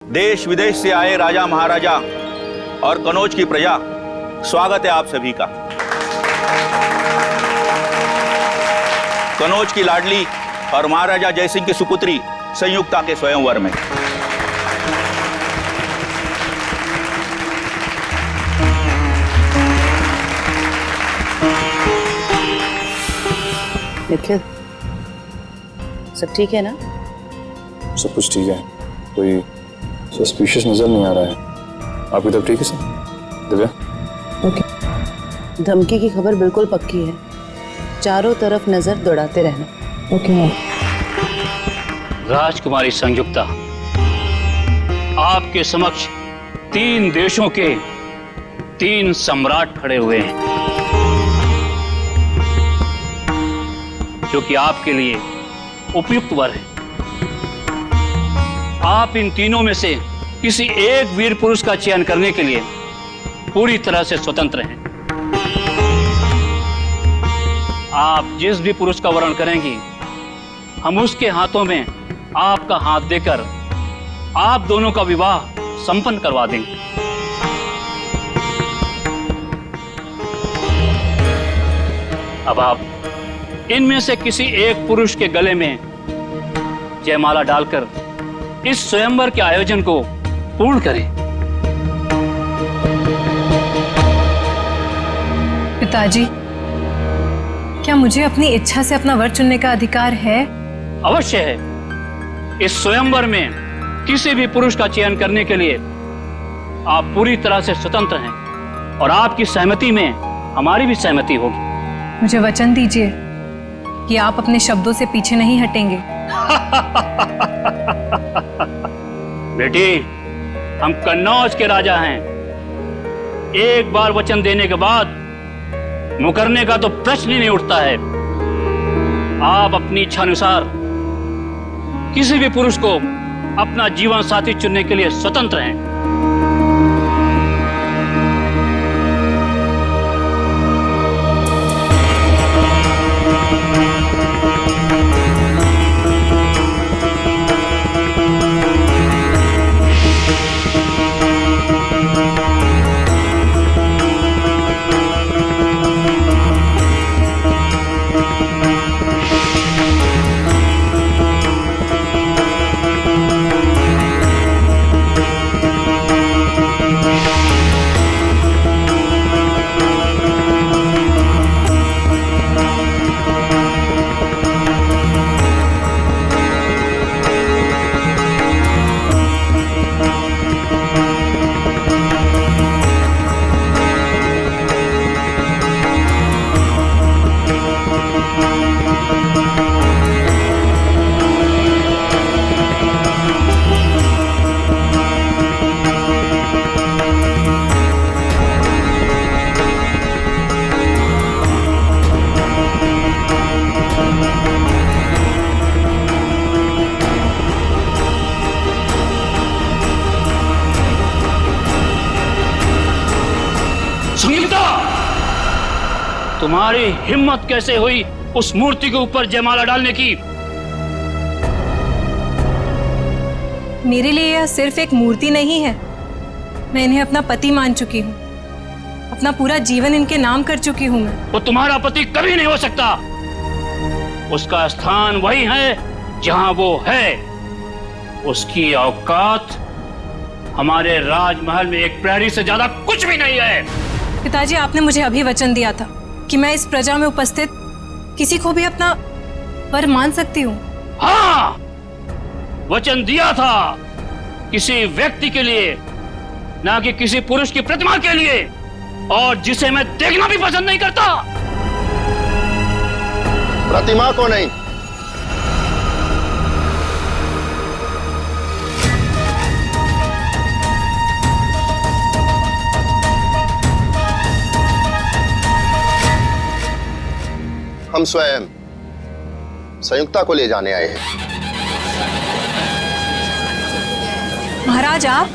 देश विदेश से आए राजा महाराजा और कनौज की प्रजा, स्वागत है आप सभी का। कनौज की लाडली और महाराजा जयसिंह की सुपुत्री संयुक्ता के स्वयंवर में निखिल, सब ठीक है ना? सब कुछ ठीक है, कोई सस्पिशियस नजर नहीं आ रहा है। आपकी तब ठीक है सर? दिव्या? ओके। धमकी की खबर बिल्कुल पक्की है, चारों तरफ नजर दौड़ाते रहना। ओके। राजकुमारी संयुक्ता, आपके समक्ष 3 देशों के 3 सम्राट खड़े हुए हैं, जो कि आपके लिए उपयुक्त वर है। आप इन तीनों में से किसी एक वीर पुरुष का चयन करने के लिए पूरी तरह से स्वतंत्र हैं। आप जिस भी पुरुष का वर्ण करेंगी, हम उसके हाथों में आपका हाथ देकर आप दोनों का विवाह संपन्न करवा देंगे। अब आप इनमें से किसी एक पुरुष के गले में जयमाला डालकर इस स्वयंवर के आयोजन को पूर्ण करें। पिताजी, क्या मुझे अपनी इच्छा से अपना वर चुनने का अधिकार है? अवश्य है। इस स्वयंवर में किसी भी पुरुष का चयन करने के लिए आप पूरी तरह से स्वतंत्र हैं और आपकी सहमति में हमारी भी सहमति होगी। मुझे वचन दीजिए कि आप अपने शब्दों से पीछे नहीं हटेंगे। बेटी, हम कन्नौज के राजा हैं। एक बार वचन देने के बाद मुकरने का तो प्रश्न ही नहीं उठता है। आप अपनी इच्छा अनुसार किसी भी पुरुष को अपना जीवन साथी चुनने के लिए स्वतंत्र हैं। तुम्हारी हिम्मत कैसे हुई उस मूर्ति के ऊपर जयमाला डालने की? मेरे लिए यह सिर्फ एक मूर्ति नहीं है। मैं इन्हें अपना पति मान चुकी हूँ। अपना पूरा जीवन इनके नाम कर चुकी हूँ मैं। वो तुम्हारा पति कभी नहीं हो सकता। उसका स्थान वही है जहां वो है। उसकी औकात हमारे राजमहल में एक प्रहरी से ज्यादा कुछ भी नहीं है। पिताजी, आपने मुझे अभी वचन दिया था कि मैं इस प्रजा में उपस्थित किसी को भी अपना वर मान सकती हूँ। हाँ, वचन दिया था, किसी व्यक्ति के लिए, ना कि किसी पुरुष की प्रतिमा के लिए, और जिसे मैं देखना भी पसंद नहीं करता। प्रतिमा को नहीं, हम स्वयं संयुक्ता को ले जाने आए हैं। महाराज, आप?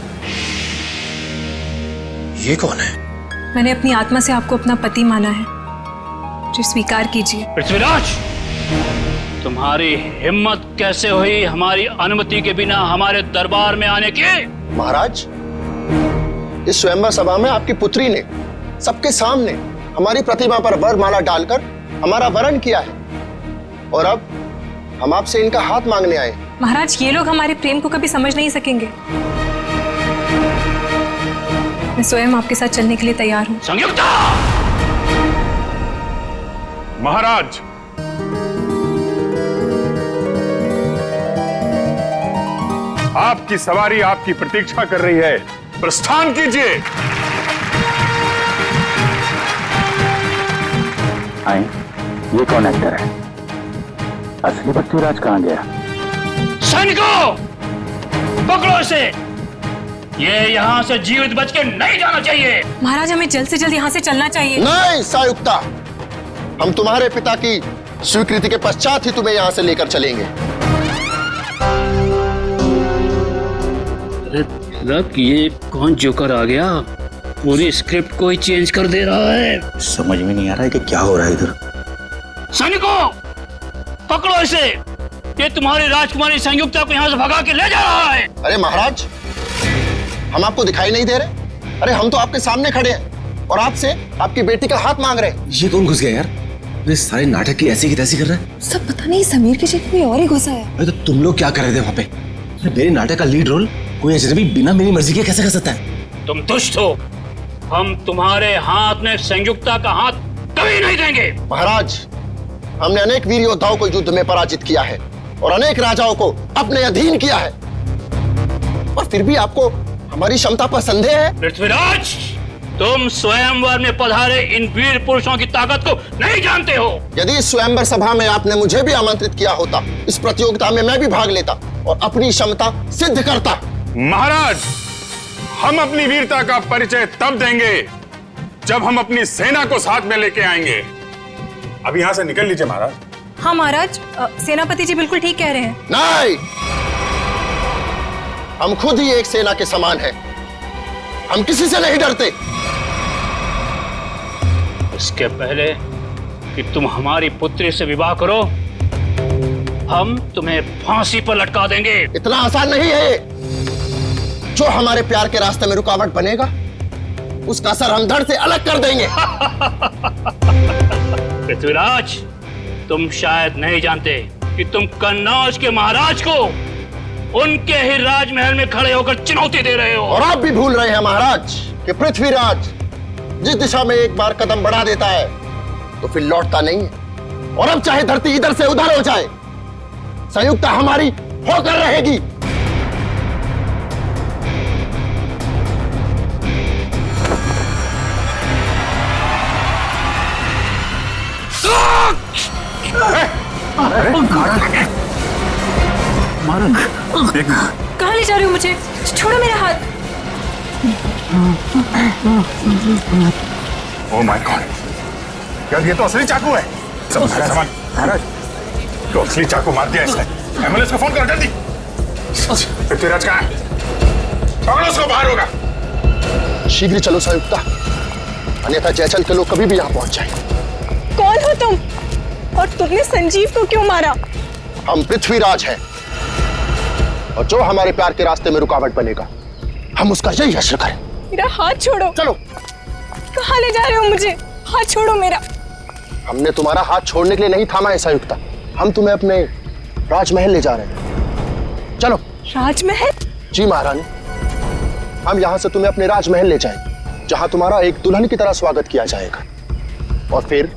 ये कौन है? मैंने अपनी आत्मा से आपको अपना पति माना है, जो स्वीकार कीजिए। पृथ्वीराज, तुम्हारी हिम्मत कैसे हुई हमारी अनुमति के बिना हमारे दरबार में आने की? महाराज, इस स्वयंवर सभा में आपकी पुत्री ने सबके सामने हमारी प्रतिमा पर वरमाला डालकर हमारा वरण किया है और अब हम आपसे इनका हाथ मांगने आए। महाराज, ये लोग हमारे प्रेम को कभी समझ नहीं सकेंगे। मैं स्वयं आपके साथ चलने के लिए तैयार हूँ। संयुक्ता! महाराज, आपकी सवारी आपकी प्रतीक्षा कर रही है, प्रस्थान कीजिए। आए, ये कौन एक्टर है? असली पृथ्वीराज कहाँ गया? सैनिकों, पकड़ो इसे। ये यहाँ से जीवित बच के नहीं जाना चाहिए। महाराज, हमें जल्द से जल्द यहाँ से चलना चाहिए। नहीं संयुक्ता, हम तुम्हारे पिता की स्वीकृति के पश्चात ही तुम्हें यहाँ से लेकर चलेंगे। अरे ये कौन जोकर आ गया? पूरी स्क्रिप्ट को ही चेंज कर दे रहा है। समझ में नहीं आ रहा है कि क्या हो रहा है इधर। सैनिकों, पकड़ो इसे। ये तुम्हारी राजकुमारी संयुक्ता को यहाँ से भगा के ले जा रहा है। अरे महाराज, हम आपको दिखाई नहीं दे रहे? अरे हम तो आपके सामने खड़े हैं और आपसे आपकी बेटी का हाथ मांग रहे हैं। ये कौन घुस गया यार? ये सारे नाटक की ऐसी कर रहा है। सब पता नहीं समीर की जगह कोई और ही घुसा है। अरे तो तुम लोग क्या कर रहे थे वहाँ पे? अरे मेरे नाटक का लीड रोल कोई अजनबी बिना मेरी मर्जी के कैसे कर सकता है? तुम दुष्ट हो। हम तुम्हारे हाथ में संयुक्ता का हाथ कभी नहीं देंगे। महाराज, हमने अनेक वीर योद्धाओं को युद्ध में पराजित किया है और अनेक राजाओं को अपने अधीन किया है, और फिर भी आपको हमारी क्षमता पर संदेह है? पृथ्वीराज, तुम स्वयंवर में पधारे इन वीर पुरुषों की ताकत को नहीं जानते हो। यदि इस स्वयंवर सभा में आपने मुझे भी आमंत्रित किया होता, इस प्रतियोगिता में मैं भी भाग लेता और अपनी क्षमता सिद्ध करता। महाराज, हम अपनी वीरता का परिचय तब देंगे जब हम अपनी सेना को साथ में लेके आएंगे। अब यहां से निकल लीजिए महाराज। हाँ महाराज, सेनापति जी बिल्कुल ठीक कह रहे हैं। नहीं, हम खुद ही एक सेना के समान हैं। हम किसी से नहीं डरते। इसके पहले कि तुम हमारी पुत्री से विवाह करो, हम तुम्हें फांसी पर लटका देंगे। इतना आसान नहीं है। जो हमारे प्यार के रास्ते में रुकावट बनेगा, उसका सर हम धड़ से अलग कर देंगे। पृथ्वीराज, तुम शायद नहीं जानते कि तुम कन्नौज के महाराज को उनके ही राजमहल में खड़े होकर चुनौती दे रहे हो। और आप भी भूल रहे हैं महाराज कि पृथ्वीराज जिस दिशा में एक बार कदम बढ़ा देता है तो फिर लौटता नहीं है। और अब चाहे धरती इधर से उधर हो जाए, संयुक्ता हमारी होकर रहेगी। कहाँ ले जा रहे हो मुझे? छोड़ो मेरा हाथ। ओह माय गॉड, यार ये तो असली चाकू है। सब सामान महाराज, तो असली चाकू मार दिया इसने। एम्बुलेंस को फोन कर, जल्दी। पृथ्वीराज कहाँ है? पकड़ो उसको, बाहर होगा। शीघ्र चलो संयुक्ता, अन्यथा जयचल के लोग कभी भी यहाँ पहुंच जाएंगे। कौन हो तुम? और तुमने संजीव को क्यों मारा? हम पृथ्वीराज हैं और जो हमारे प्यार के रास्ते में रुकावट बनेगा, हम उसका यही हश्र करें। मेरा हाथ छोड़ो। चलो। कहाँ ले जा रहे हो मुझे? हाथ छोड़ो मेरा। हमने तुम्हारा हाथ छोड़ने के लिए नहीं थामा है संयुक्ता, हम तुम्हें अपने राजमहल ले जा रहे हैं। चलो। राजमहल? जी महारानी, हम यहाँ से तुम्हें अपने राजमहल ले जाएंगे, जहाँ तुम्हारा एक दुल्हन की तरह स्वागत किया जाएगा, और फिर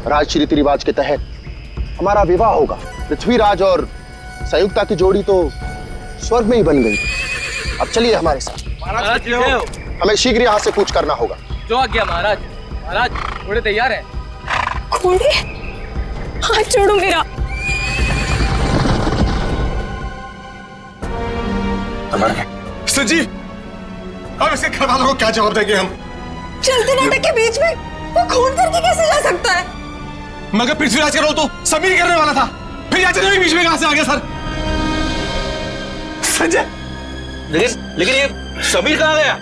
राज रीति रिवाज के तहत हमारा विवाह होगा। पृथ्वीराज और संयुक्ता की जोड़ी तो स्वर्ग में ही बन गई। अब चलिए हमारे साथ। हमें शीघ्र यहाँ से कूच करना होगा। जो आ गया महाराज। महाराज, घोड़े तैयार है। घोड़े? हाथ छोड़ो मेरा। संजीव, अब इसके घर वालों को क्या जवाब देंगे हम? चलते नाटक के बीच में वो खून करके कैसे जा सकता है? मगर पृथ्वीराज का रोल तो समीर करने वाला था, फिर याचन भी बीच में कहां से आ गया सर? संजय, लेकिन ये समीर कहाँ गया?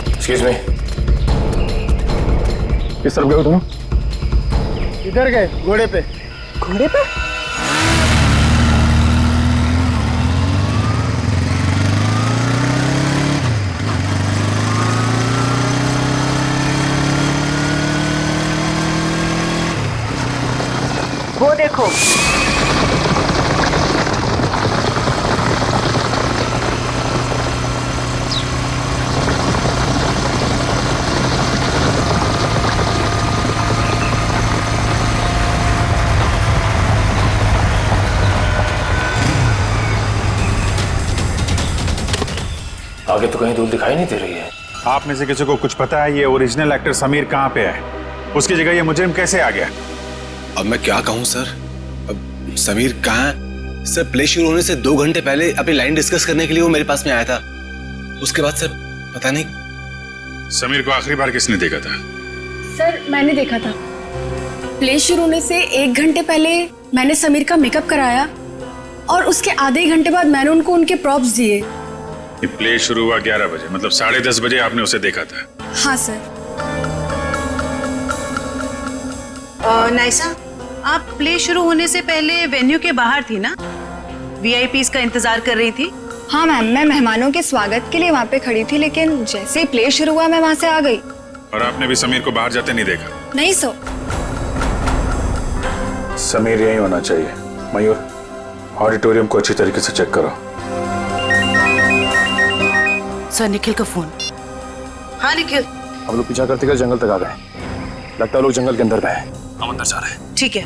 एक्सक्यूज मी, किस तरफ गए हो तुम? इधर गए, घोड़े पे। घोड़े पे? वो देखो। आगे तो कहीं दूर दिखाई नहीं दे रही है। आप में से किसी को कुछ पता है ये ओरिजिनल एक्टर समीर कहाँ पे है? उसकी जगह ये मुजरिम कैसे आ गया? अब मैं क्या कहूँ सर? अब समीर कहाँ है? सर प्ले शुरू होने से 2 घंटे पहले अपनी लाइन डिस्कस करने के लिए वो मेरे पास में आया था। उसके बाद सर पता नहीं। समीर को आखिरी बार किसने देखा था? सर मैंने देखा था। प्ले शुरू होने से 1 घंटे पहले मैंने समीर का मेकअप कराया और उसके आधे घंटे बाद मैंने उनको उनके प्रॉप्स दिए। ये प्ले शुरू हुआ 11 बजे, मतलब 10:30 बजे आपने उसे देखा था? हाँ सर। नाइसा, आप प्ले शुरू होने से पहले वेन्यू के बाहर थी ना? वीआईपीज का इंतजार कर रही थी? हाँ मैम, मैं मेहमानों के स्वागत के लिए वहाँ पे खड़ी थी, लेकिन जैसे ही प्ले शुरू हुआ मैं वहाँ से आ गई। और आपने भी समीर को बाहर जाते नहीं देखा? नहीं सर। समीर यही होना चाहिए। मयूर, ऑडिटोरियम को अच्छी तरीके से चेक करो। सर निखिल का फोन। हाँ निखिल। हम लोग पीछा करते करते जंगल तक आ गए। लगता है लोग जंगल के अंदर गए हैं। हम अंदर जा रहे हैं। ठीक है।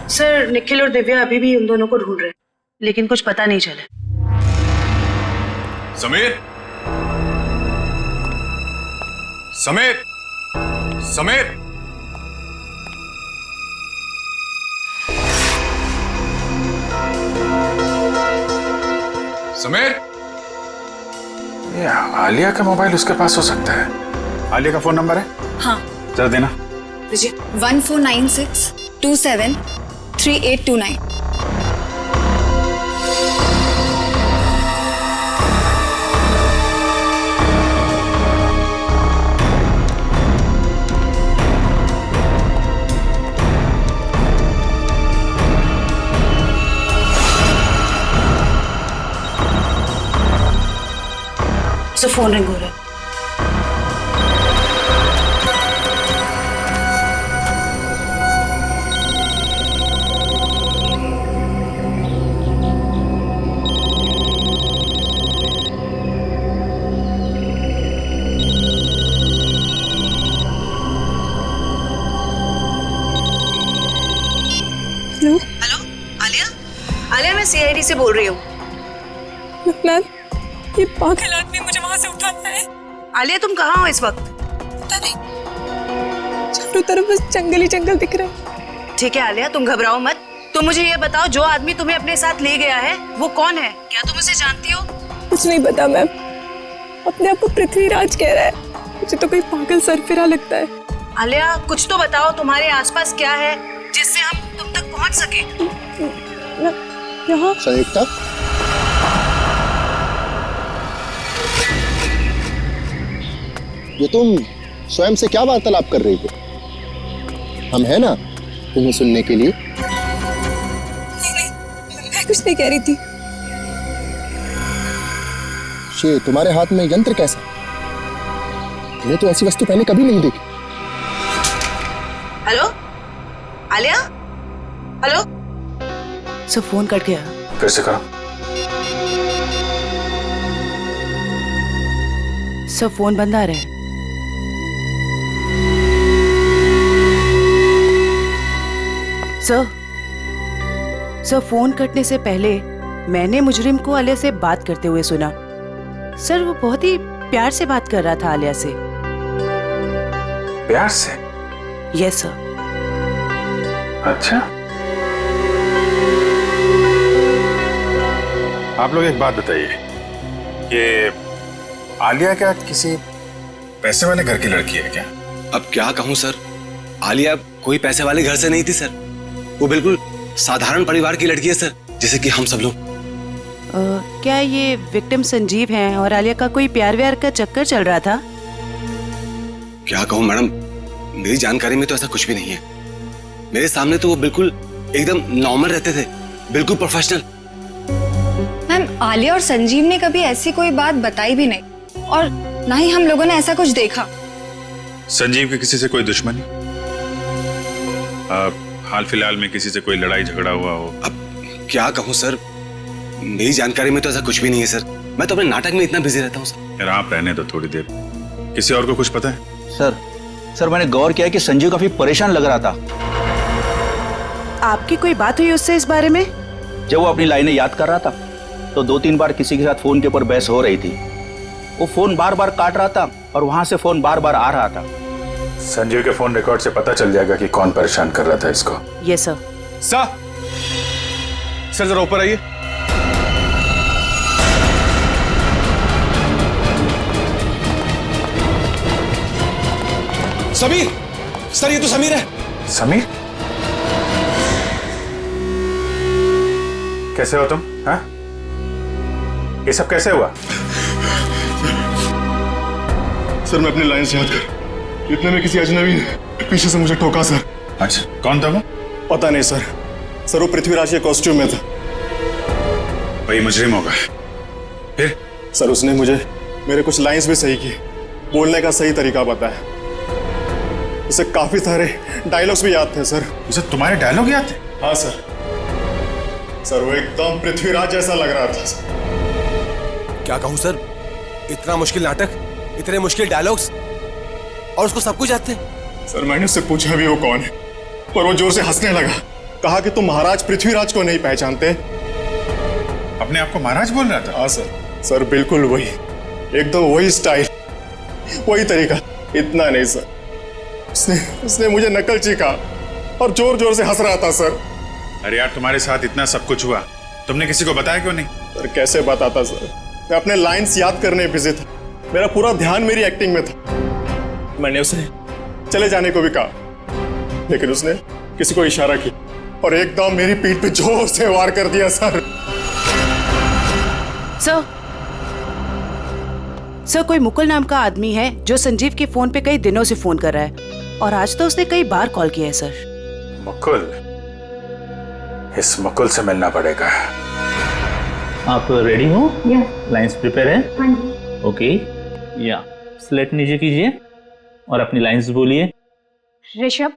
सर निखिल और दिव्या अभी भी उन दोनों को ढूंढ रहे हैं, लेकिन कुछ पता नहीं चला। समीर, समीर, समीर, समीर। ये आलिया का मोबाइल उसके पास हो सकता है। आलिया का फोन नंबर है? हाँ। जरा देना। 1496273829। सर फोन रिंग हो रहा है। हेलो। हेलो आलिया। आलिया, मैं सीआईडी से बोल रही हूँ। मैम, ये पागल आदमी मुझे वहां से उठाता है। आलिया, तुम कहाँ हो इस वक्त? पता नहीं, चारों तरफ बस जंगल ही जंगल दिख रहा है। ठीक है आलिया, तुम घबराओ मत। तुम मुझे ये बताओ, जो आदमी तुम्हें अपने साथ ले गया है वो कौन है? क्या तुम उसे जानती हो? कुछ नहीं पता मैम। अपने आप को पृथ्वीराज कह रहा है। मुझे तो कोई पागल सरफिरा लगता है। आलिया, कुछ तो बताओ, तुम्हारे आसपास क्या है जिससे हम तुम तक पहुंच सके? यहाँ संयुक्ता, ये तुम स्वयं से क्या वार्तालाप कर रही हो? हम है ना तुम्हें सुनने के लिए। नहीं, मैं कुछ नहीं कह रही थी। ये तुम्हारे हाथ में यंत्र कैसा? मैंने तो ऐसी वस्तु पहले कभी नहीं देखी। Hello Alia. Hello. Sir phone cut गया। फिर से करो। सर फोन बंद आ रहा है। सर फोन कटने से पहले मैंने मुजरिम को आलिया से बात करते हुए सुना। सर वो बहुत ही प्यार से बात कर रहा था आलिया से। प्यार से? Yes sir. अच्छा, आप लोग एक बात बताइए कि आलिया क्या किसी पैसे वाले घर की लड़की है क्या? अब क्या कहूँ सर, आलिया कोई पैसे वाले घर से नहीं थी सर। वो बिल्कुल साधारण परिवार की लड़की है सर, जैसे कि हम सब लोग। क्या ये विक्टिम संजीव हैं और आलिया का कोई प्यार व्यार का चक्कर चल रहा था? क्या कहूँ मैडम, मेरी जानकारी में तो ऐसा कुछ भी नहीं है। मेरे सामने तो वो बिल्कुल एकदम नॉर्मल रहते थे, बिल्कुल प्रोफेशनल। मैम, आलिया और संजीव ने कभी ऐसी कोई बात बताई भी नहीं और ना ही हम लोगों ने ऐसा कुछ देखा। संजीव की किसी से कोई दुश्मनी? हाल फिलहाल में किसी से कोई लड़ाई झगड़ा हुआ हो? अब क्या कहूँ सर, मेरी जानकारी में तो ऐसा कुछ भी नहीं है सर। मैं तो अपने नाटक में इतना बिजी रहता हूँ सर। यार आप रहने दो थोड़ी देर। किसी और को कुछ पता है? सर मैंने गौर किया कि संजीव काफी परेशान लग रहा था। आपकी कोई बात हुई उससे इस बारे में? जब वो अपनी लाइनें याद कर रहा था तो 2-3 बार किसी के साथ फोन के ऊपर बहस हो रही थी। वो फोन बार बार काट रहा था और वहां से फोन बार बार आ रहा था। संजीव के फोन रिकॉर्ड से पता चल जाएगा कि कौन परेशान कर रहा था इसको। ये सर। सर जरा ऊपर आइए। समीर, सर ये तो समीर है। समीर? कैसे हो तुम? हाँ? ये सब कैसे हुआ? सर मैं अपनी लाइन से याद कर, इतने में किसी अजनबी ने पीछे से मुझे ठोका सर। अच्छा, कौन था वो? पता नहीं सर। सर वो पृथ्वीराज के कॉस्ट्यूम में था। वही मुजरिम होगा। फिर? सर उसने मुझे मेरे कुछ लाइंस भी सही किए, बोलने का सही तरीका बताया। उसे काफी सारे डायलॉग्स भी याद थे सर। उसे तुम्हारे डायलॉग याद थे? हाँ सर। सर वो एकदम पृथ्वीराज जैसा लग रहा था सर। क्या कहूँ सर, इतना मुश्किल नाटक, इतने मुश्किल डायलॉग्स और उसको सब कुछ याद थे। सर मैंने उससे पूछा भी वो कौन है, पर वो जोर से हंसने लगा। कहा कि तुम महाराज पृथ्वीराज को नहीं पहचानते। अपने आप को महाराज बोल रहा था? हाँ सर। सर बिल्कुल वही, एकदम वही स्टाइल, वही तरीका। इतना नहीं सर, उसने मुझे नकलची कहा और जोर जोर से हंस रहा था सर। अरे यार तुम्हारे साथ इतना सब कुछ हुआ, तुमने किसी को बताया क्यों नहीं? सर कैसे बताता सर, मैं अपने लाइंस याद करने बिजी था। मेरा पूरा ध्यान मेरी एक्टिंग में था। मैंने उसे चले जाने को भी कहा, लेकिन उसने किसी को इशारा किया और एकदम मेरी पीठ पे जोर से वार कर दिया सर। सर कोई मुकुल नाम का आदमी है जो संजीव के फोन पे कई दिनों से फोन कर रहा है और आज तो उसने कई बार कॉल किया है सर। मुकुल? इस मुकुल से मिलना पड़ेगा। आप रेडी हो? लाइंस प्रिपेयर है? हाँ जी। ओके, या स्लेट नीचे कीजिए और अपनी लाइंस बोलिए। ऋषभ,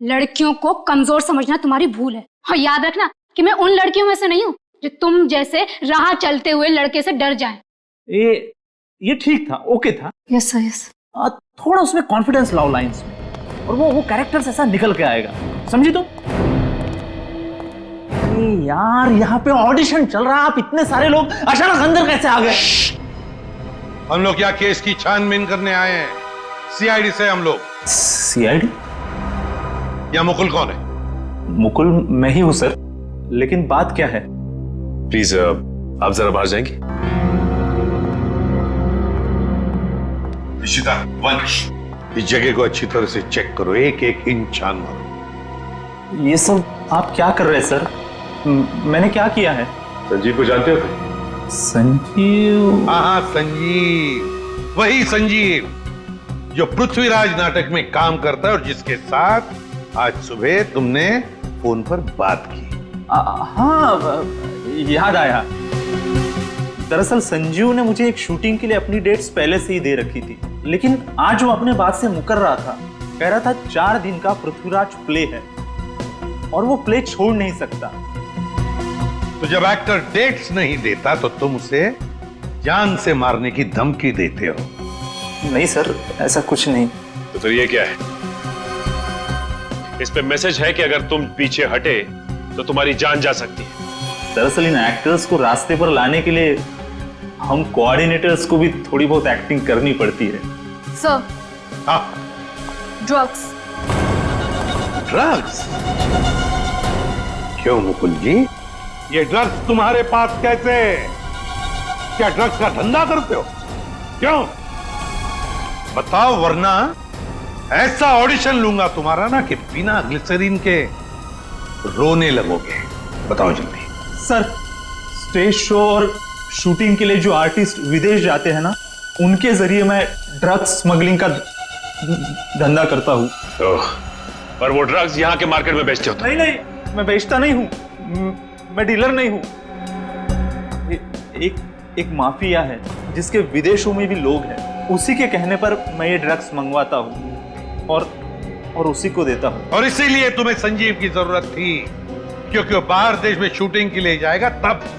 लड़कियों को कमजोर समझना तुम्हारी भूल है और याद रखना कि मैं उन लड़कियों में से नहीं हूँ जो तुम जैसे राह चलते हुए लड़के से डर जाएं। ये ठीक था, ओके था। Yes sir, yes. थोड़ा उसमें कॉन्फिडेंस लाओ लाइंस में और वो कैरेक्टर ऐसा निकल के आएगा, समझी तुम? यार यहाँ पे ऑडिशन चल रहा है, आप इतने सारे लोग अचानक अंदर कैसे आ गए? हम लोग क्या केस की छानबीन करने आए हैं? सीआईडी से हम लोग। सीआईडी? या मुकुल कौन है? मुकुल मैं ही हूं सर, लेकिन बात क्या है? प्लीज आप जरा बाहर जाएंगे। इशिता, वंश, इस जगह को अच्छी तरह से चेक करो, एक एक इंच छान मारो। ये सब आप क्या कर रहे हैं सर? मैंने क्या किया है? संजीव को जानते हो? संजीव? हाँ संजीव, वही संजीव जो पृथ्वीराज नाटक में काम करता है और जिसके साथ आज सुबह तुमने फोन पर बात की। हाँ याद आया। दरअसल संजीव ने मुझे एक शूटिंग के लिए अपनी डेट्स पहले से ही दे रखी थी, लेकिन आज वो अपने बात से मुकर रहा था। कह रहा था 4 दिन का पृथ्वीराज प्ले है और वो प्ले छोड़ नहीं सकता। तो जब एक्टर डेट्स नहीं देता तो तुम उसे जान से मारने की धमकी देते हो? नहीं सर, ऐसा कुछ नहीं। तो फिर ये क्या है? इस पे मैसेज है कि अगर तुम पीछे हटे तो तुम्हारी जान जा सकती है। दरअसल इन एक्टर्स को रास्ते पर लाने के लिए हम कोऑर्डिनेटर्स को भी थोड़ी बहुत एक्टिंग करनी पड़ती है। सर, हाँ, ड्रग्स। ड्रग्स? क्यों मुकुल जी, ये ड्रग्स तुम्हारे पास कैसे? क्या ड्रग्स का धंधा करते हो? क्यों बताओ, वरना ऐसा ऑडिशन लूंगा तुम्हारा ना कि बिना ग्लिसरीन के रोने लगोगे। बताओ जल्दी। सर स्टेज शो और शूटिंग के लिए जो आर्टिस्ट विदेश जाते हैं ना, उनके जरिए मैं ड्रग्स स्मगलिंग का धंधा करता हूँ। पर वो ड्रग्स यहाँ के मार्केट में बेचते होते? नहीं नहीं, मैं बेचता नहीं हूँ, मैं डीलर नहीं हूँ। एक माफिया है जिसके विदेशों में भी लोग हैं, उसी के कहने पर मैं ये ड्रग्स मंगवाता हूँ और उसी को देता हूँ। और इसीलिए तुम्हें संजीव की जरूरत थी, क्योंकि वो बाहर देश में शूटिंग के लिए जाएगा, तब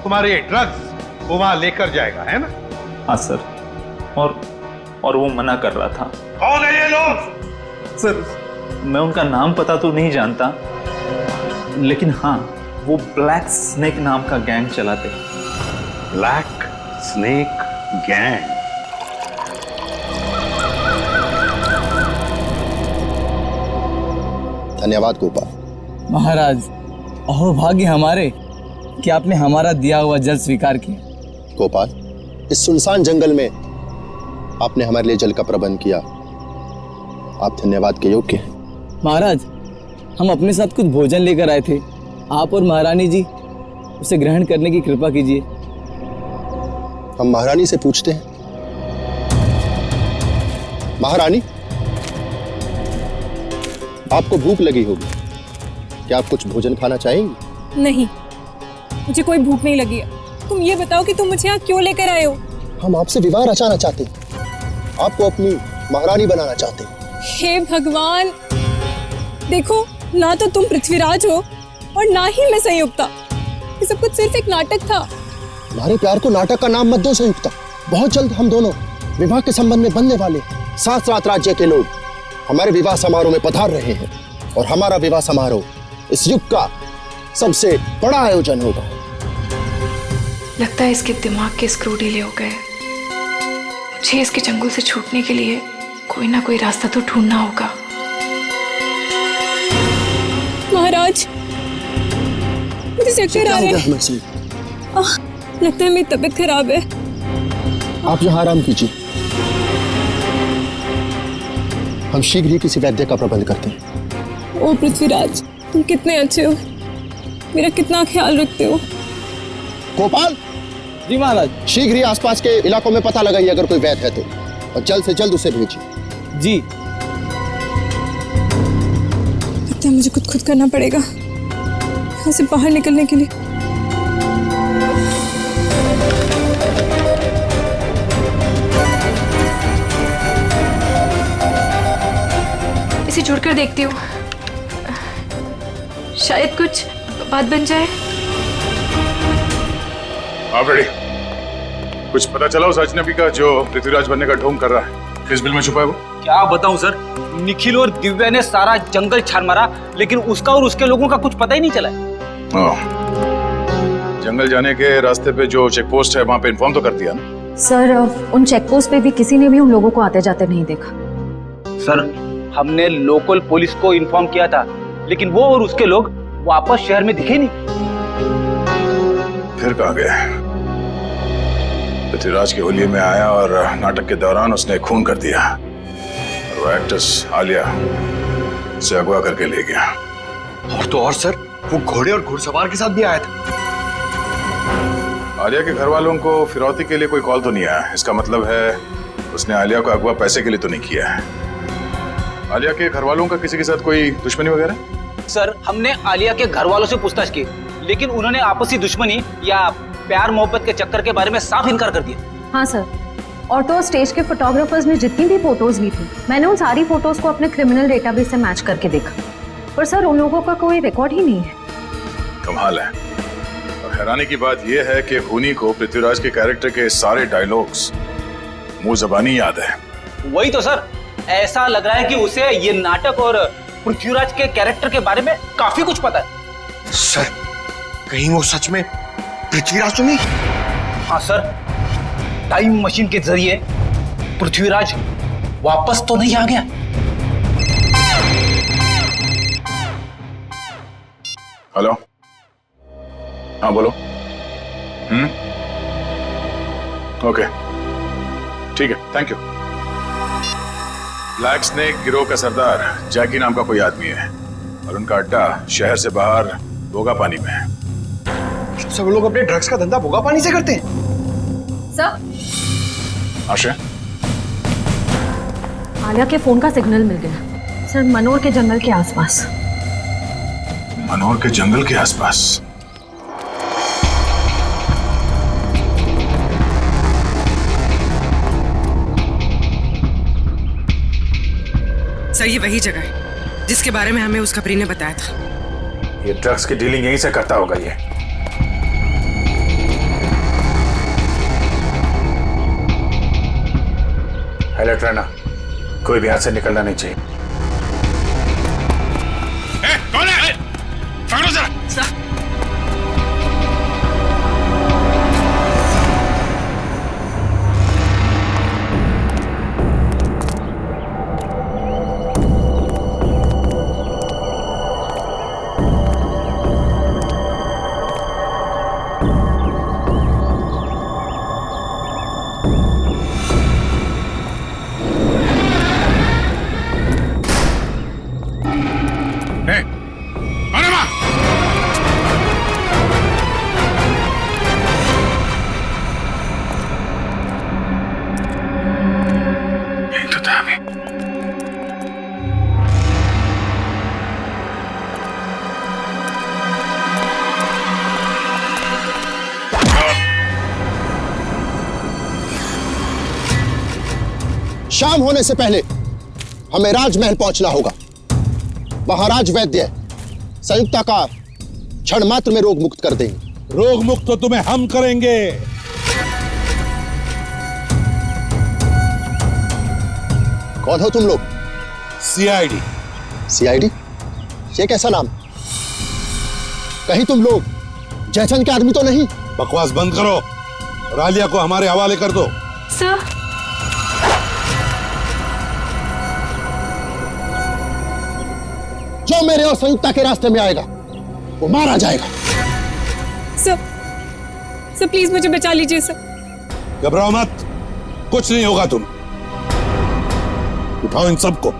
तुम्हारे ये ड्रग्स वो वहां लेकर जाएगा, है ना? हाँ सर, और वो मना कर रहा था। कौन है ये लोग? सर, मैं उनका नाम पता तो नहीं जानता, लेकिन हाँ, वो ब्लैक स्नेक नाम का गैंग चलाते हैं। Black snake gang? धन्यवाद गोपाल। महाराज, अहोभाग्य हमारे कि आपने हमारा दिया हुआ जल स्वीकार किया। गोपाल, इस सुनसान जंगल में आपने हमारे लिए जल का प्रबंध किया, आप धन्यवाद के योग्य हैं। महाराज, हम अपने साथ कुछ भोजन लेकर आए थे, आप और महारानी जी उसे ग्रहण करने की कृपा कीजिए। हम महारानी से पूछते हैं। महारानी, आपको भूख लगी होगी, क्या आप कुछ भोजन खाना चाहेंगी? नहीं, मुझे कोई भूख नहीं लगी है। तुम ये बताओ कि तुम मुझे यहाँ क्यों लेकर आए हो? हम आपसे विवाह रचाना चाहते हैं, आपको अपनी महारानी बनाना चाहते हैं। हे भगवान, देखो, ना तो तुम पृथ्वीराज हो और ना ही मैं संयुक्ता। ये सब कुछ सिर्फ एक नाटक था। हमारे प्यार को नाटक का नाम मत दो संयुक्ता। बहुत जल्द हम दोनों विवाह के संबंध में बनने वाले 7 राज्य के लोग हमारे विवाह समारोह में पधार रहे हैं, और हमारा विवाह समारोह इस युग का सबसे बड़ा आयोजन होगा। लगता है इसके दिमाग के स्क्रू ढीले हो गए। मुझे इसके चंगुल से छूटने के लिए कोई ना कोई रास्ता तो ढूंढना होगा। महाराज, मुझे चक्कर आ रहे हैं। लगता है मेरी तबीयत खराब है। आप यहाँ आराम कीजिए, हम शीघ्र ही किसी वैद्य का प्रबंध करते हैं। ओ पृथ्वीराज, तुम कितने अच्छे हो, मेरा कितना ख्याल रखते हो। गोपाल जी महाराज, शीघ्र ही आसपास के इलाकों में पता लगाइए अगर कोई वैद्य है तो, और जल्द से जल्द उसे भेजिए। जी। लगता है मुझे खुद करना पड़ेगा यहाँ से बाहर निकलने के लिए। इसे जोड़कर देखती हूँ, शायद कुछ बात बन जाए। आप रेडी? कुछ पता चला उस अजनबी का जो पृथ्वीराज बनने का ढोंग कर रहा है? किस बिल में छुपा है वो? क्या बताऊं सर, निखिल और दिव्या ने सारा जंगल छान मारा, लेकिन उसका और उसके लोगों का कुछ पता ही नहीं चला। जंगल जाने के रास्ते पे जो चेक पोस्ट है वहां पे इन्फॉर्म तो कर दिया ना? सर, उन चेक पोस्ट पे भी किसी ने भी उन लोगों को आते जाते नहीं देखा। सर, हमने लोकल पुलिस को इन्फॉर्म किया था, लेकिन वो और उसके लोग वापस शहर में दिखे नहीं। फिर कहाँ गए? पृथ्वीराज के होलिये में आया और नाटक के दौरान उसने खून कर दिया, और वो एक्ट्रेस आलिया उसे अगवा करके ले गया। और तो और सर, वो घोड़े और घुड़सवार के साथ भी आया था। आलिया के घर वालों को फिरौती के लिए कोई कॉल तो नहीं आया। इसका मतलब है उसने आलिया को अगवा पैसे के लिए तो नहीं किया है। आलिया के घर वालों का किसी के साथ कोई दुश्मनी वगैरह? सर, हमने आलिया के घर वालों से पूछताछ की, लेकिन उन्होंने आपसी दुश्मनी या प्यार मोहब्बत के चक्कर के बारे में साफ इनकार कर दिया। हाँ सर, और तो स्टेज के फोटोग्राफर्स ने जितनी भी फोटोज ली थी, मैंने उन सारी फोटोज को अपने क्रिमिनल डेटाबेस से मैच करके देखा, पर सर उन लोगों का कोई रिकॉर्ड ही नहीं है। कमाल है। और हैरानी की बात यह है कि खूनी को पृथ्वीराज के कैरेक्टर के सारे डायलॉग्स मुंह ज़बानी याद है। वही तो सर, ऐसा लग रहा है कि उसे ये नाटक और पृथ्वीराज के कैरेक्टर के बारे में काफी कुछ पता है। सर, कहीं वो सच में पृथ्वीराज तो नहीं? हाँ सर, टाइम मशीन के जरिए पृथ्वीराज वापस तो नहीं आ गया? हेलो, हाँ बोलो। ओके, ठीक है, थैंक यू। ब्लैक स्नेक गिरोह का सरदार जैकी नाम का कोई आदमी है, और उनका अड्डा शहर से बाहर बोगा पानी में है। सब लोग अपने ड्रग्स का धंधा भोगा पानी से करते हैं। सर, आशा, आलिया के फोन का सिग्नल मिल गया सर, मनोर के जंगल के आसपास। मनोर के जंगल के आसपास। सर ये वही जगह है जिसके बारे में हमें उस खबरी ने बताया था। ये ड्रग्स की डीलिंग यहीं से करता होगा ये। अलर्ट रहना, कोई भी यहाँ से निकलना नहीं चाहिए। कौन है? पकड़ो जरा। शाम होने से पहले हमें राजमहल पहुंचना होगा। वहां राज वैद्य संयुक्ता का क्षण मात्र में रोग मुक्त कर देंगे। रोग मुक्त तो तुम्हें हम करेंगे। कौन हो तुम लोग? सीआईडी। सीआईडी? ये कैसा नाम? कहीं तुम लोग जयचंद के आदमी तो नहीं? बकवास बंद करो और आलिया को हमारे हवाले कर दो। सर, जो मेरे और संयुक्ता के रास्ते में आएगा वो मारा जाएगा। सर प्लीज मुझे बचा लीजिए सर। घबराओ मत, कुछ नहीं होगा। तुम उठाओ इन सबको।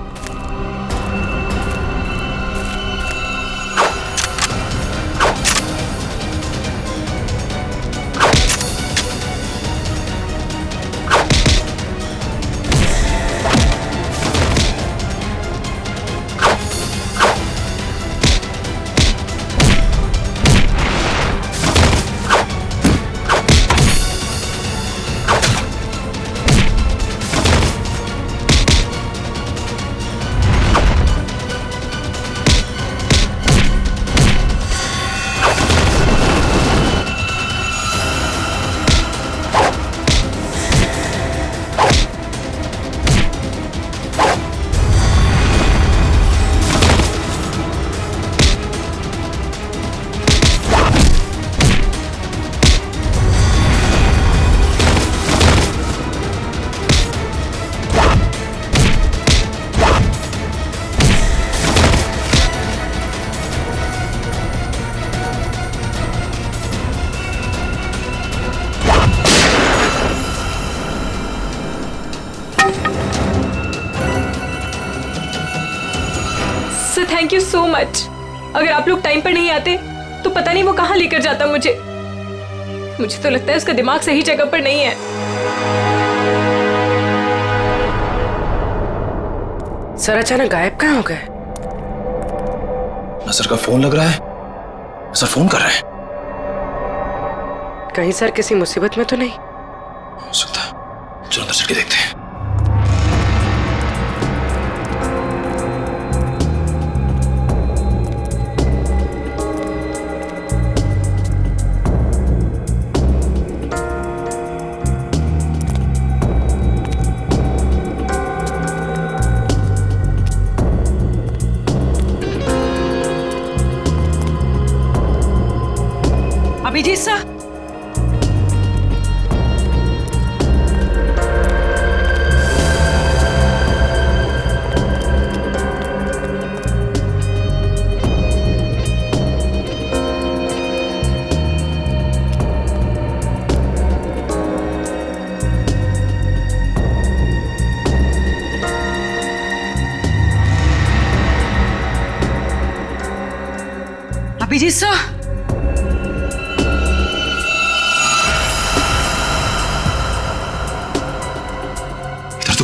Thank you so much. अगर आप लोग टाइम पर नहीं आते तो पता नहीं वो कहाँ लेकर जाता मुझे। मुझे तो लगता है उसका दिमाग सही जगह पर नहीं है। सर अचानक गायब कहाँ हो गए? सर का फोन लग रहा है। सर फोन कर रहे हैं। कहीं सर किसी मुसीबत में तो नहीं? हो सकता है, चलो अंदर चल के देखते हैं। अभिजीत सर, अभिजीत सर,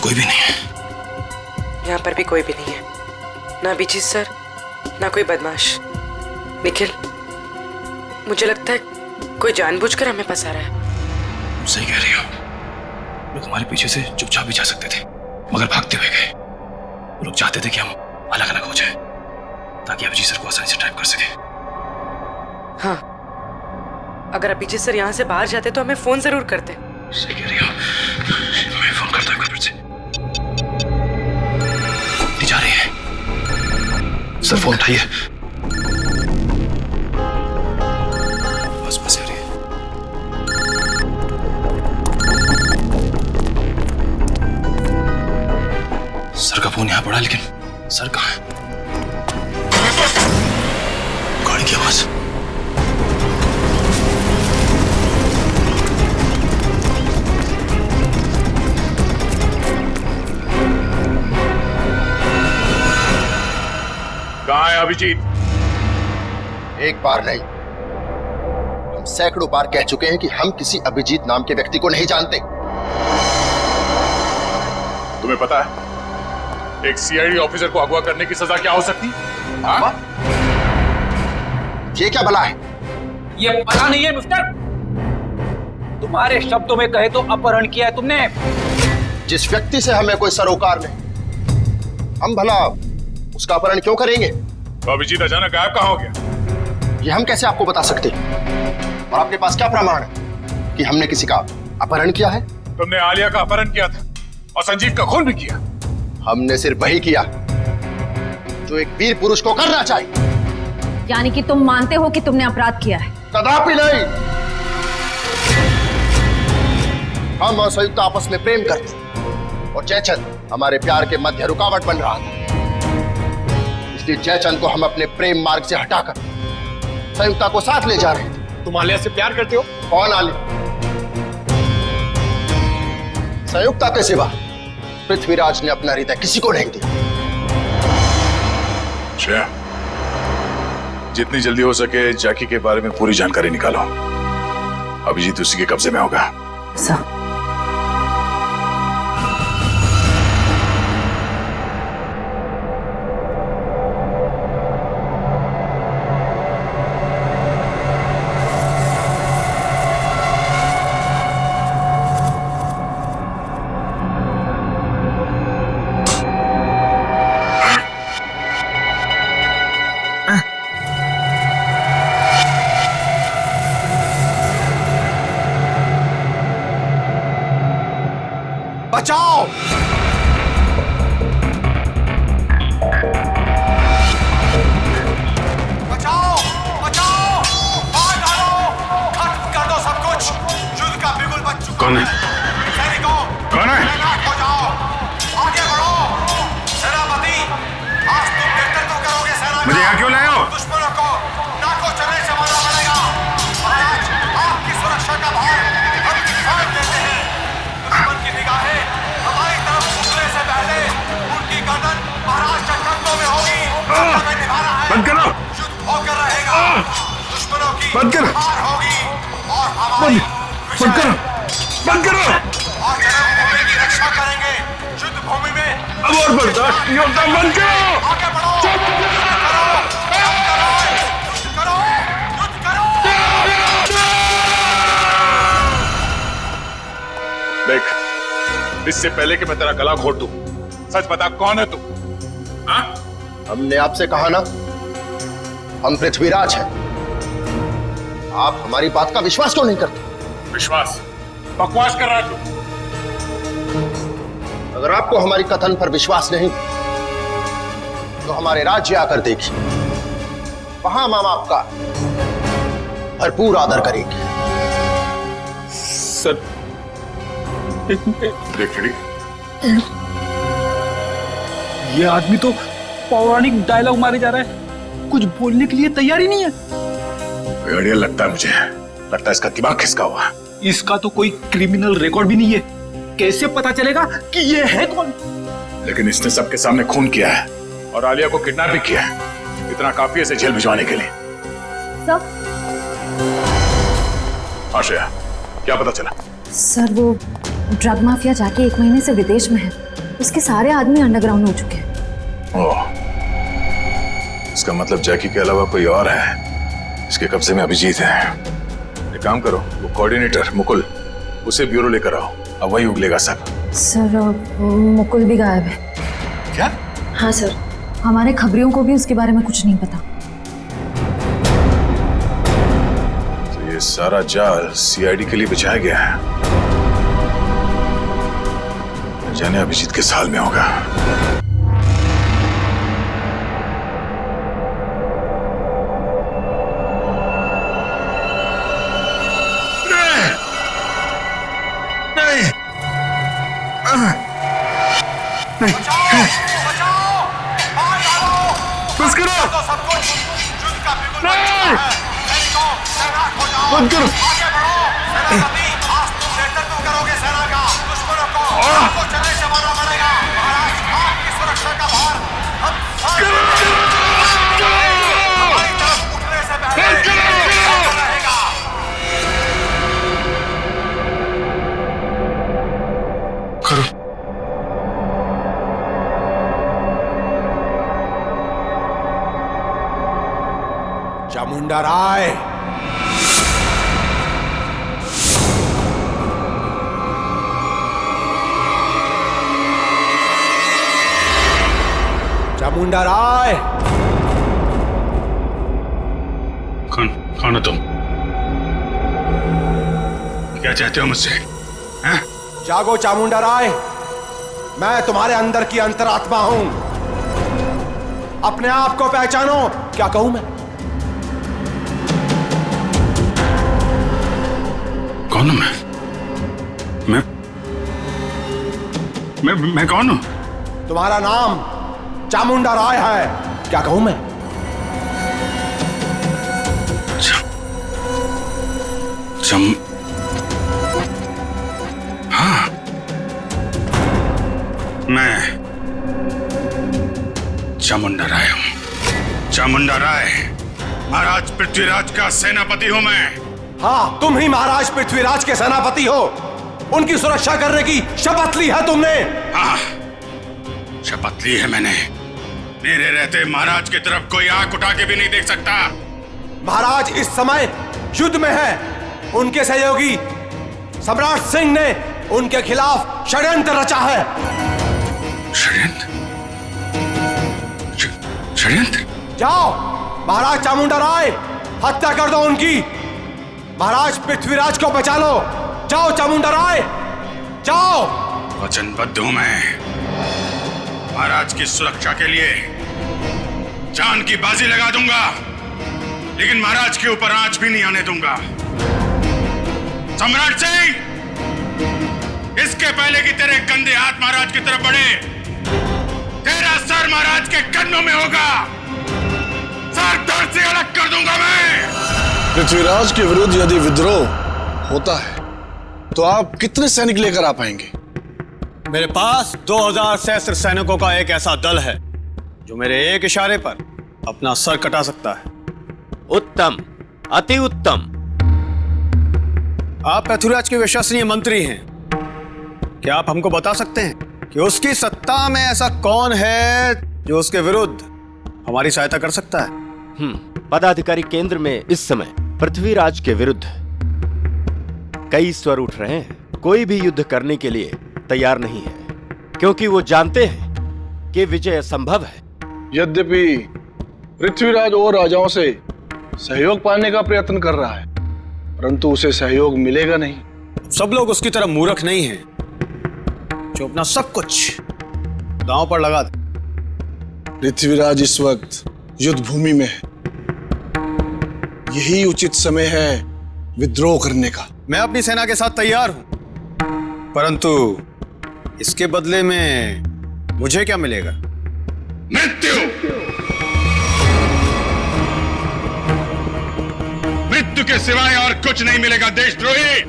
कोई भी नहीं है। यहाँ पर भी कोई भी नहीं है, ना अभिजीत सर, ना कोई बदमाश। निखिल, मुझे लगता है कोई जानबूझकर हमें फंसा रहा है। सही कह रही हो। लोग हमारे पीछे से चुपचाप भी जा सकते थे, मगर भागते हुए गए। वो लोग चाहते थे कि हम अलग अलग हो जाएं, ताकि अभिजीत सर को आसानी से ट्रैप कर सके। हाँ, अगर अभिजीत सर यहाँ से बाहर जाते तो हमें फोन जरूर करते। सही कह रही हो। मैं फोन करता हूँ फिर से। नहीं जा रही है। सर फोन उठाइए। बस आ रही है। सर का फोन यहाँ पड़ा, लेकिन सर कहाँ है? गाड़ी की आवाज। कहाँ है अभिजीत? एक बार नहीं, हम सैकड़ों बार कह चुके हैं कि हम किसी अभिजीत नाम के व्यक्ति को नहीं जानते। तुम्हें पता है एक सीआईडी ऑफिसर को अगवा करने की सजा क्या हो सकती है? हाँ? ये क्या भला है? ये भला नहीं है मिस्टर। तुम्हारे शब्दों में कहे तो अपहरण किया है तुमने। जिस व्यक्ति से हमें कोई सरोकार नहीं, हम भला उसका अपहरण क्यों करेंगे? तो अभिजीत अचानक गायब कहाँ हो गया? ये हम कैसे आपको बता सकते? और आपके पास क्या प्रमाण है कि हमने किसी का अपहरण किया है? तुमने आलिया का अपहरण किया था और संजीव का खून भी किया। हमने सिर्फ वही किया जो एक वीर पुरुष को करना चाहिए। यानी कि तुम मानते हो कि तुमने अपराध किया है? कदापि नहीं। हम और संयुक्त आपस में प्रेम करते और जयचंद हमारे प्यार के मध्य रुकावट बन रहा था। इसलिए जयचंद को हम अपने प्रेम मार्ग से हटाकर संयुक्ता को साथ ले जा रहे थे। तुम आलिया से प्यार करते हो? कौन आलिया? संयुक्ता के सिवा पृथ्वीराज ने अपना हृदय किसी को नहीं दिया। श्रेया, जितनी जल्दी हो सके जैकी के बारे में पूरी जानकारी निकालो। अभिजीत उसी के कब्जे में होगा। सर, बचाओ! बचाओ! बचाओ! मार डालो! खत्म कर दो सब कुछ! युद्ध का बिगुल बज चुका। कौन है? सैनिकों, कौन है? तैनात हो जाओ! आगे बढ़ो! सेनापति, आज तुम नेतृत्व करोगे सेना का। मुझे यहाँ क्यों लाए हो? दुश्मनों को नाकों चने से मारना पड़ेगा। महाराज, आपकी सुरक्षा का भार हम किसान देते हैं। दुश्मन की निगाहें हमारी तरफ उठने से पहले उनकी गर्दन महाराज के कंधों में होगी। हमें निभाना है। बंद करो। युद्ध होकर रहेगा। दुश्मनों की बंद करो। हार होगी और हमारी बंद करो। बंद करो। और जन्मभूमि की रक्षा करेंगे। युद्ध भूमि में अब और बर्दाश्त नहीं होता। बंद करो। आगे बढ़ो। युद्ध करो। युद्ध करो। युद्ध करो। देख, इससे पहले कि मैं तेरा गला घोट दूं, सच बता कौन है तू? हाँ? हमने आपसे कहा ना, हम पृथ्वीराज हैं। आप हमारी बात का विश्वास क्यों नहीं करते? विश्वास? बकवास कर रहा है तू। अगर आपको हमारी कथन पर विश्वास नहीं तो हमारे राज्य आकर देखिए, वहां हम आपका भरपूर आदर करेंगे। सर, देख फ्रेडी, ये आदमी तो पौराणिक डायलॉग मारे जा रहा है, कुछ बोलने के लिए तैयार ही नहीं है। बढ़िया लगता है मुझे। लगता है इसका दिमाग खिसका हुआ। इसका तो कोई क्रिमिनल रिकॉर्ड भी नहीं है, कैसे पता चलेगा कि ये है कौन? लेकिन इसने सबके सामने खून किया है और आलिया को किडनैप भी किया है। इतना काफी है इसे जेल भिजवाने के लिए। सर, आश्रया, क्या पता चला? सर वो ड्रग माफिया जाके 1 महीने से विदेश में है। उसके सारे आदमी अंडरग्राउंड हो चुके हैं। ओह, इसका मतलब जैकी के अलावा कोई और है। इसके कब्जे में अभिजीत है। एक काम करो, वो कोऑर्डिनेटर मुकुल, उसे ब्यूरो लेकर आओ। अब वही उगलेगा सब। सर मुकुल भी गायब है। क्या? हाँ सर, हमारे खबरियों को भी उसके बारे में कुछ नहीं पता। तो ये सारा जाल सीआईडी के लिए बिछाया गया है। जाने अभिजीत किस हाल में होगा। बस करो। बंद करो। करोगे सेना का, दुश्मनों को आपको चले से मारना पड़ेगा। महाराज, आपकी सुरक्षा का भार हम सब हमारी तरफ उठने से पहले रहेगा। करो। चामुंडा राय, चामुंडा राय। कौन हो तुम? क्या चाहते हो मुझसे? हैं? जागो चामुंडा राय, मैं तुम्हारे अंदर की अंतरात्मा हूं। अपने आप को पहचानो। क्या कहूं मैं? कौन हूं मैं कौन हूं? तुम्हारा नाम चामुंडा राय है। क्या कहूं मैं? हाँ, मैं चामुंडा राय हूं। चामुंडा राय, महाराज पृथ्वीराज का सेनापति हूं मैं। हाँ, तुम ही महाराज पृथ्वीराज के सेनापति हो। उनकी सुरक्षा करने की शपथ ली है तुमने। हाँ, शपथ ली है मैंने। मेरे रहते महाराज की तरफ कोई आंख उठा के भी नहीं देख सकता। महाराज इस समय युद्ध में है। उनके सहयोगी सम्राट सिंह ने उनके खिलाफ षड्यंत्र रचा है। षड्यंत्र? जाओ महाराज चामुंडा राय, हत्या कर दो उनकी। महाराज पृथ्वीराज को बचा लो। जाओ चामुंडा राय, जाओ। वचनबद्ध हूं मैं। महाराज की सुरक्षा के लिए जान की बाजी लगा दूंगा, लेकिन महाराज के ऊपर आंच भी नहीं आने दूंगा। सम्राट सिंह, इसके पहले कि तेरे गंदे हाथ महाराज की तरफ बढ़े, तेरा सर महाराज के कन्नों में होगा। सर धड़ से अलग कर दूंगा मैं। पृथ्वीराज के विरुद्ध यदि विद्रोह होता है तो आप कितने सैनिक लेकर आ पाएंगे? मेरे पास 2000 सहस्त्र सैनिकों का एक ऐसा दल है जो मेरे एक इशारे पर अपना सर कटा सकता है। उत्तम, अति उत्तम। आप पृथ्वीराज के विश्वसनीय मंत्री हैं। क्या आप हमको बता सकते हैं कि उसकी सत्ता में ऐसा कौन है जो उसके विरुद्ध हमारी सहायता कर सकता है? पदाधिकारी केंद्र में इस समय पृथ्वीराज के विरुद्ध कई स्वर उठ रहे हैं। कोई भी युद्ध करने के लिए तैयार नहीं है, क्योंकि वो जानते हैं कि विजय असंभव है। यद्यपि पृथ्वीराज और राजाओं से सहयोग पाने का प्रयत्न कर रहा है, परंतु उसे सहयोग मिलेगा नहीं। सब लोग उसकी तरह मूर्ख नहीं हैं जो अपना सब कुछ दांव पर लगा दे। पृथ्वीराज इस वक्त युद्ध भूमि में है। यही उचित समय है विद्रोह करने का। मैं अपनी सेना के साथ तैयार हूं, परंतु इसके बदले में मुझे क्या मिलेगा? मृत्यु। मृत्यु के सिवाय और कुछ नहीं मिलेगा देशद्रोही।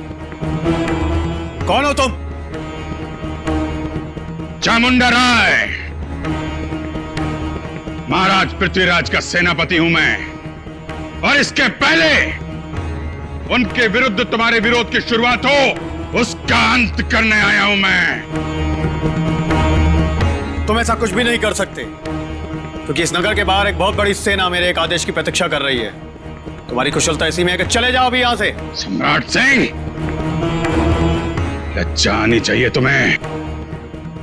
कौन हो तुम? चामुंडा राय, महाराज पृथ्वीराज का सेनापति हूं मैं, और इसके पहले उनके विरुद्ध तुम्हारे विरोध की शुरुआत हो, उसका अंत करने आया हूं मैं। तुम ऐसा कुछ भी नहीं कर सकते, क्योंकि इस नगर के बाहर एक बहुत बड़ी सेना मेरे एक आदेश की प्रतीक्षा कर रही है। तुम्हारी कुशलता इसी में है कि चले जाओ अभी यहाँ से। सम्राट सिंह, लज्जा आनी चाहिए तुम्हें।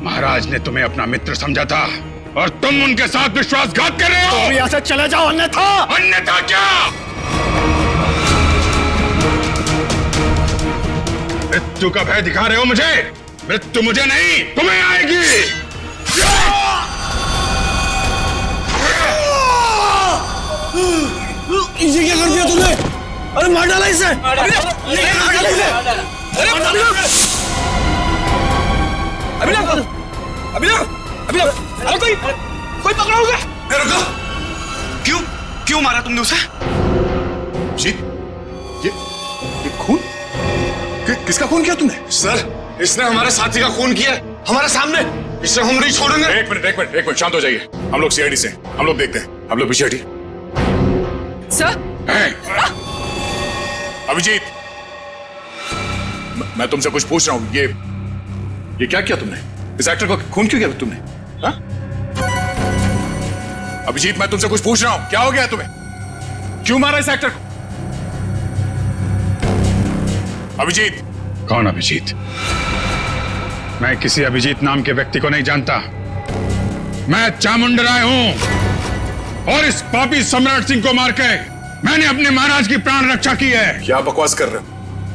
महाराज ने तुम्हें अपना मित्र समझा था और तुम उनके साथ विश्वासघात कर रहे हो। तो यहाँ से चले जाओ, अन्यथा। अन्यथा क्या? मृत्यु का भय दिखा रहे हो मुझे? मृत्यु मुझे नहीं, तुम्हें आएगी। ये क्या कर दिया तुमने? अरे मार डाला इसे। अरे कोई पकड़ा होगा? रुको, क्यों मारा तुमने उसे? जी, ये खून? किसका खून किया तुमने? सर, इसने हमारे साथी का खून किया हमारे सामने। इसे हम नहीं छोड़ेंगे। एक मिनट, शांत हो जाइए। हम लोग सीआईडी से, हम लोग देखते हैं। हम लोग पीछे हटिए। सर, अभिजीत, मैं तुमसे कुछ पूछ रहा हूं। ये क्या किया तुमने? इस एक्टर को खून क्यों किया तुमने? हा? अभिजीत, मैं तुमसे कुछ पूछ रहा हूं। क्या हो गया तुम्हें? क्यों मारा इस एक्टर को? अभिजीत। कौन अभिजीत? मैं किसी अभिजीत नाम के व्यक्ति को नहीं जानता। मैं चामुंडराय हूं और इस पापी सम्राट सिंह को मार के मैंने अपने महाराज की प्राण रक्षा की है। क्या बकवास कर रहे हो?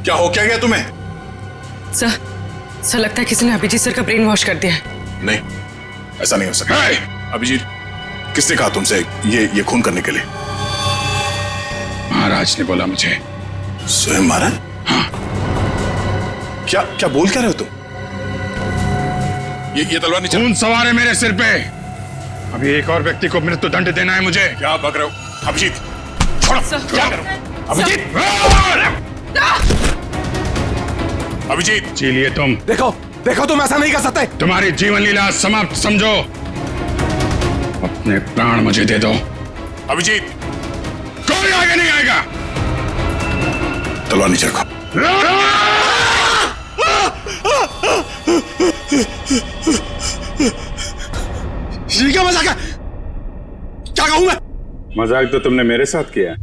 क्या हो क्या गया तुम्हें? सर लगता है किसी ने अभिजीत सर का ब्रेन वॉश कर दिया है। नहीं, ऐसा नहीं हो सकता। अभिजीत, किसने कहा तुमसे ये खून करने के लिए? महाराज ने बोला मुझे। स्वयं महाराज? हाँ। क्या बोल क्या रहे हो तुम? ये तलवार नीचे। खून सवार है मेरे सिर पे। अभी एक और व्यक्ति को मृत्यु दंड देना है मुझे। क्या बक रहे हो? अभिजीत, छोड़ो। क्या करो? अभिजीत, अभिजीत, जी लिए तुम। देखो तुम ऐसा नहीं कर सकते। तुम्हारी जीवन लीला समाप्त समझो। अपने प्राण मुझे दे दो। अभिजीत, कोई आगे नहीं आएगा। तलवार नीचे रखो। ये क्या मजाक है? क्या कहूं मैं? मजाक तो तुमने मेरे साथ किया।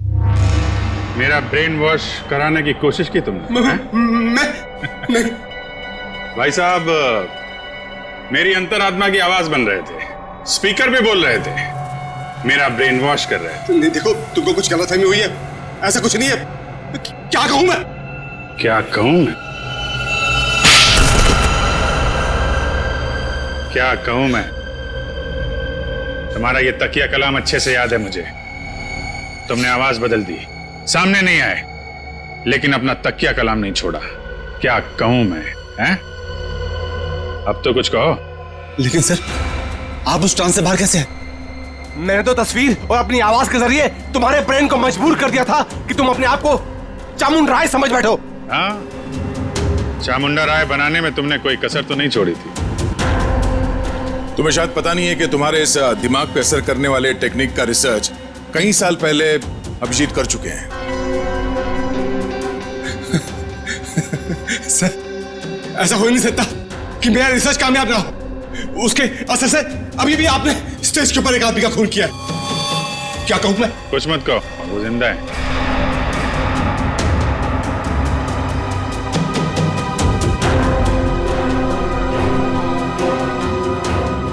मेरा ब्रेन वॉश कराने की कोशिश की तुमने। मैं भाई साहब, मेरी अंतरात्मा की आवाज बन रहे थे, स्पीकर पे बोल रहे थे, मेरा ब्रेन वॉश कर रहे थे। नहीं, देखो तुमको कुछ गलतफहमी हुई है। ऐसा कुछ नहीं है। क्या कहूं मैं? क्या कहूं मैं? क्या कहूं मैं? तुम्हारा ये तकिया कलाम अच्छे से याद है मुझे। तुमने आवाज बदल दी, सामने नहीं आए, लेकिन अपना तकिया कलाम नहीं छोड़ा। क्या कहूं मैं? हैं? अब तो कुछ कहो। लेकिन सर, आप उस ट्रांस से बाहर कैसे हैं? मैंने तो तस्वीर और अपनी आवाज के जरिए तुम्हारे ब्रेन को मजबूर कर दिया था कि तुम अपने आप को चामुंडा राय समझ बैठो। हाँ, चामुंडा राय बनाने में तुमने कोई कसर तो नहीं छोड़ी थी। तुम्हें शायद पता नहीं है कि तुम्हारे इस दिमाग पे असर करने वाले टेक्निक का रिसर्च कई साल पहले अभिजीत कर चुके हैं। सर, ऐसा हो नहीं सकता कि मेरा रिसर्च कामयाब ना हो। उसके असर से अभी भी आपने स्टेज के ऊपर एक आदमी का खून किया। क्या कहूं मैं? कुछ मत कहो, वो जिंदा है।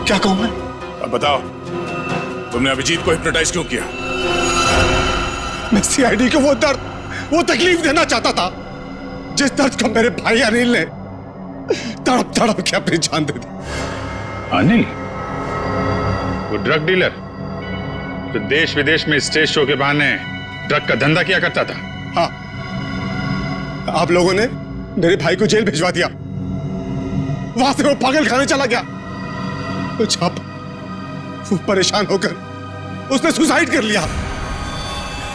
क्या कहूं मैं? अब बताओ, तुमने अभिजीत को हिप्नोटाइज क्यों किया? मैं सीआईडी को वो दर्द, वो तकलीफ देना चाहता था जिस दर्द को मेरे भाई अनिल ने तड़प तड़प के अपनी जान दे दी। अनिल? वो ड्रग डीलर जो देश विदेश में स्टेज शो के बहाने ड्रग का धंधा किया करता था। हाँ, आप लोगों ने मेरे भाई को जेल भिजवा दिया। वहां से वो पागल खाने चला गया। तो छाप, वो परेशान होकर उसने सुसाइड कर लिया,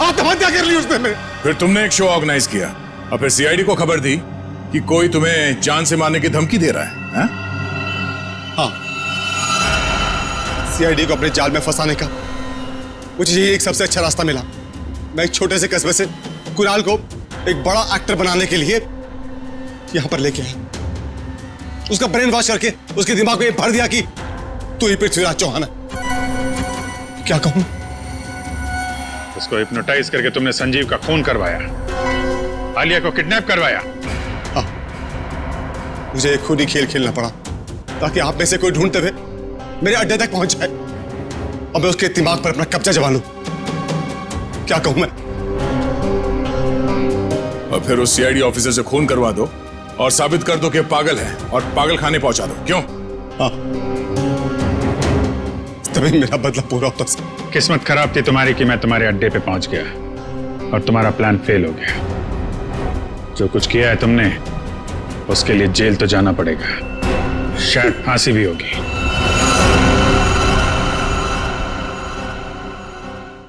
आत्महत्या कर ली उसने। मेरे फिर तुमने एक शो ऑर्गेनाइज किया और फिर सीआईडी को खबर दी कि कोई तुम्हें जान से मारने की धमकी दे रहा है। हाँ, सीआईडी को अपने जाल में फंसाने का मुझे यही एक सबसे अच्छा रास्ता मिला। मैं एक छोटे से कस्बे से कुणाल को एक बड़ा एक्टर बनाने के लिए यहां पर लेके आया। उसका ब्रेन वॉश करके उसके दिमाग में भर दिया कि तू ही पृथ्वीराज चौहान है। क्या कहूं? उसको हिप्नोटाइज करके तुमने संजीव का खून करवाया, आलिया को किडनैप करवाया। हाँ, मुझे एक खुद ही खेल खेलना पड़ा ताकि आप में से कोई ढूंढते हुए मेरे अड्डे तक पहुंच जाए और मैं उसके दिमाग पर अपना कब्जा जमा लूं। क्या कहूं मैं? और फिर उस सीआईडी ऑफिसर से खून करवा दो और साबित कर दो कि पागल है और पागल खाने पहुंचा दो। क्यों? हाँ, तभी मेरा बदला पूरा होता सर। किस्मत खराब थी तुम्हारी कि मैं तुम्हारे अड्डे पे पहुंच गया और तुम्हारा प्लान फेल हो गया। जो कुछ किया है तुमने, उसके लिए जेल तो जाना पड़ेगा, शायद फांसी भी होगी।